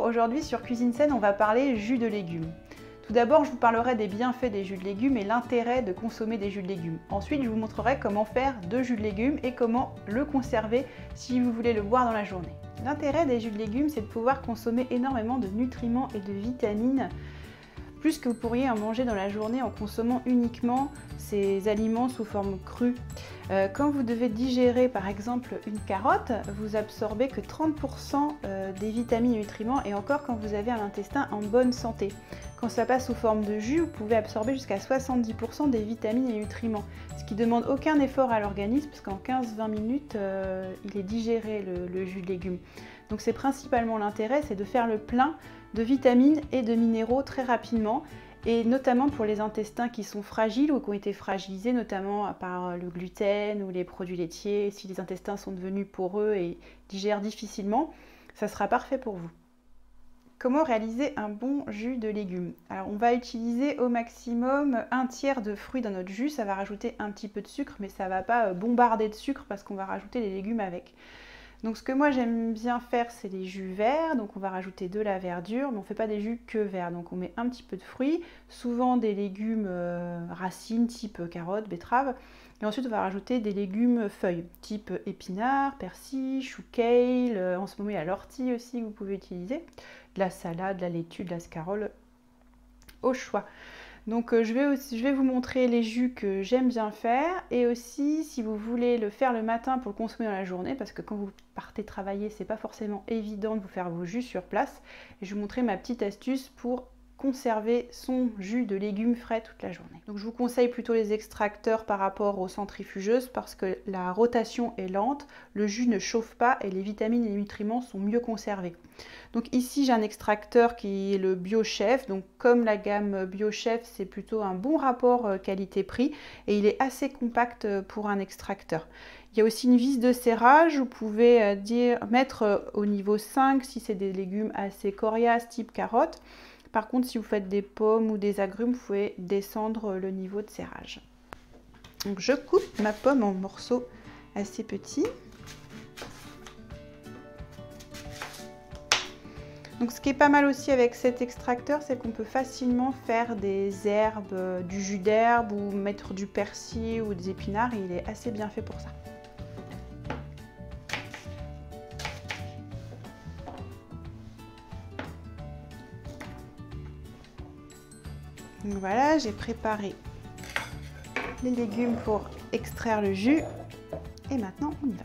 aujourd'hui sur Cuisine Saine, on va parler jus de légumes. Tout d'abord, je vous parlerai des bienfaits des jus de légumes et l'intérêt de consommer des jus de légumes. Ensuite, je vous montrerai comment faire de jus de légumes et comment le conserver si vous voulez le boire dans la journée. L'intérêt des jus de légumes, c'est de pouvoir consommer énormément de nutriments et de vitamines, plus que vous pourriez en manger dans la journée en consommant uniquement ces aliments sous forme crue. Quand vous devez digérer par exemple une carotte, vous absorbez que 30% des vitamines et nutriments, et encore quand vous avez un intestin en bonne santé. Quand ça passe sous forme de jus, vous pouvez absorber jusqu'à 70% des vitamines et nutriments, ce qui ne demande aucun effort à l'organisme, parce qu'en 15-20 minutes, il est digéré le jus de légumes. Donc c'est principalement l'intérêt, c'est de faire le plein de vitamines et de minéraux très rapidement, et notamment pour les intestins qui sont fragiles ou qui ont été fragilisés, notamment par le gluten ou les produits laitiers. Si les intestins sont devenus poreux et digèrent difficilement, ça sera parfait pour vous. Comment réaliser un bon jus de légumes? Alors on va utiliser au maximum 1/3 de fruits dans notre jus, ça va rajouter un petit peu de sucre, mais ça ne va pas bombarder de sucre parce qu'on va rajouter les légumes avec. Donc ce que moi j'aime bien faire, c'est les jus verts, donc on va rajouter de la verdure, mais on ne fait pas des jus que verts, donc on met un petit peu de fruits, souvent des légumes racines type carottes, betteraves, et ensuite on va rajouter des légumes feuilles, type épinards, persil, chou kale, en ce moment il y a l'ortie aussi que vous pouvez utiliser, de la salade, de la laitue, de la scarole, au choix. Donc je vais vous montrer les jus que j'aime bien faire, et aussi si vous voulez le faire le matin pour le consommer dans la journée, parce que quand vous partez travailler, c'est pas forcément évident de vous faire vos jus sur place. Et je vais vous montrer ma petite astuce pour conserver son jus de légumes frais toute la journée. Donc je vous conseille plutôt les extracteurs par rapport aux centrifugeuses parce que la rotation est lente, le jus ne chauffe pas et les vitamines et les nutriments sont mieux conservés. Donc ici j'ai un extracteur qui est le BioChef, donc comme la gamme BioChef, c'est plutôt un bon rapport qualité-prix et il est assez compact pour un extracteur. Il y a aussi une vis de serrage, vous pouvez mettre au niveau 5 si c'est des légumes assez coriaces type carottes. Par contre, si vous faites des pommes ou des agrumes, vous pouvez descendre le niveau de serrage. Donc je coupe ma pomme en morceaux assez petits. Donc ce qui est pas mal aussi avec cet extracteur, c'est qu'on peut facilement faire des herbes, du jus d'herbe ou mettre du persil ou des épinards. Il est assez bien fait pour ça. Donc voilà, j'ai préparé les légumes pour extraire le jus et maintenant on y va.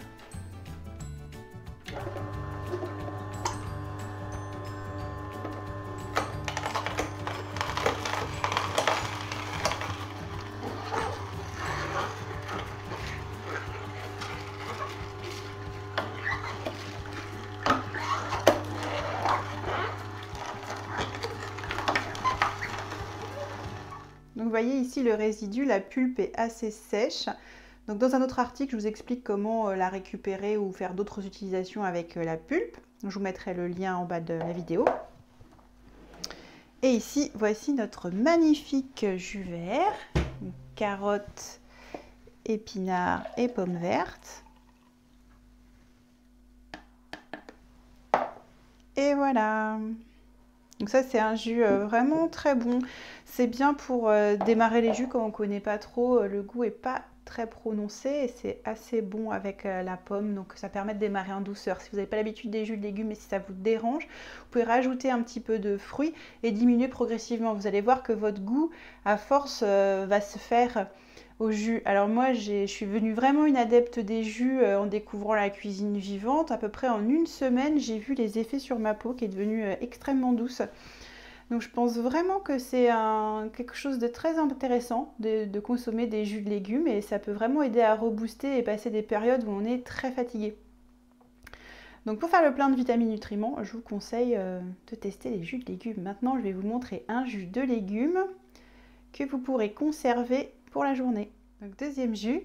Donc vous voyez ici le résidu, la pulpe est assez sèche. Donc dans un autre article, je vous explique comment la récupérer ou faire d'autres utilisations avec la pulpe. Donc, je vous mettrai le lien en bas de la vidéo. Et ici, voici notre magnifique jus vert. Carottes, épinards et pommes vertes. Et voilà. Donc ça c'est un jus vraiment très bon, c'est bien pour démarrer les jus quand on ne connaît pas trop, le goût n'est pas très prononcé et c'est assez bon avec la pomme, donc ça permet de démarrer en douceur. Si vous n'avez pas l'habitude des jus de légumes et si ça vous dérange, vous pouvez rajouter un petit peu de fruits et diminuer progressivement. Vous allez voir que votre goût à force va se faire au jus. Alors moi je suis venue vraiment une adepte des jus en découvrant la cuisine vivante. À peu près en une semaine j'ai vu les effets sur ma peau qui est devenue extrêmement douce. Donc je pense vraiment que c'est quelque chose de très intéressant de consommer des jus de légumes et ça peut vraiment aider à rebooster et passer des périodes où on est très fatigué. Donc pour faire le plein de vitamines et nutriments, je vous conseille de tester les jus de légumes. Maintenant je vais vous montrer un jus de légumes que vous pourrez conserver pour la journée. Donc deuxième jus,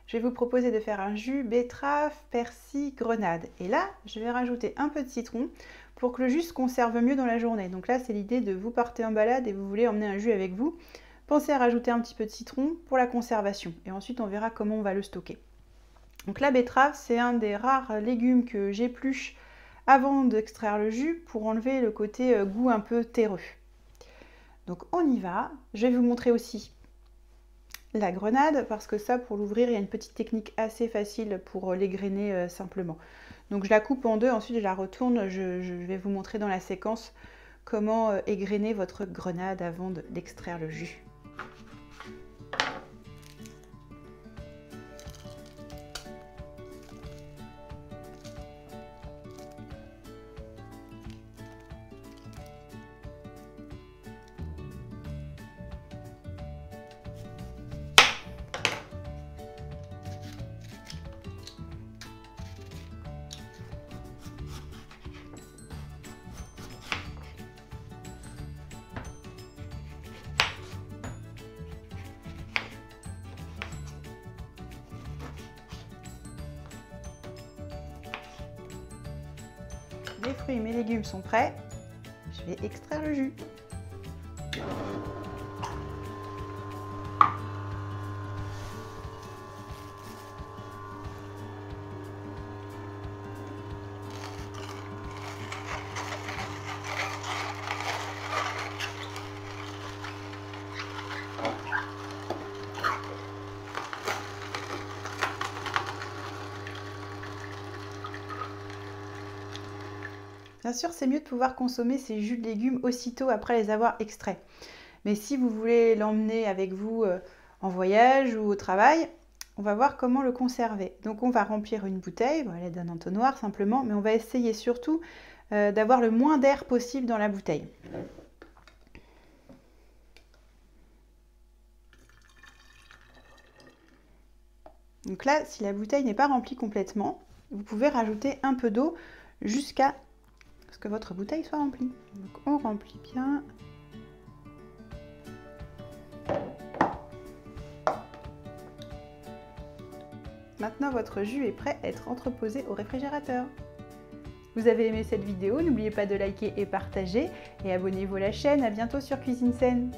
je vais vous proposer de faire un jus betterave, persil, grenade. Et là, je vais rajouter un peu de citron pour que le jus se conserve mieux dans la journée. Donc là, c'est l'idée de vous partez en balade et vous voulez emmener un jus avec vous. Pensez à rajouter un petit peu de citron pour la conservation. Et ensuite, on verra comment on va le stocker. Donc la betterave, c'est un des rares légumes que j'épluche avant d'extraire le jus pour enlever le côté goût un peu terreux. Donc on y va. Je vais vous montrer aussi la grenade parce que ça, pour l'ouvrir, il y a une petite technique assez facile pour l'égrainer simplement. Donc je la coupe en deux, ensuite je la retourne. Je vais vous montrer dans la séquence comment égrainer votre grenade avant d'extraire le jus. Les fruits et mes légumes sont prêts. Je vais extraire le jus. Bien sûr, c'est mieux de pouvoir consommer ces jus de légumes aussitôt après les avoir extraits. Mais si vous voulez l'emmener avec vous en voyage ou au travail, on va voir comment le conserver. Donc on va remplir une bouteille, à l'aide d'un entonnoir simplement, mais on va essayer surtout d'avoir le moins d'air possible dans la bouteille. Donc là, si la bouteille n'est pas remplie complètement, vous pouvez rajouter un peu d'eau jusqu'à ce que votre bouteille soit remplie. Donc on remplit bien. Maintenant votre jus est prêt à être entreposé au réfrigérateur. Vous avez aimé cette vidéo, n'oubliez pas de liker et partager et abonnez-vous à la chaîne. À bientôt sur Cuisine Saine.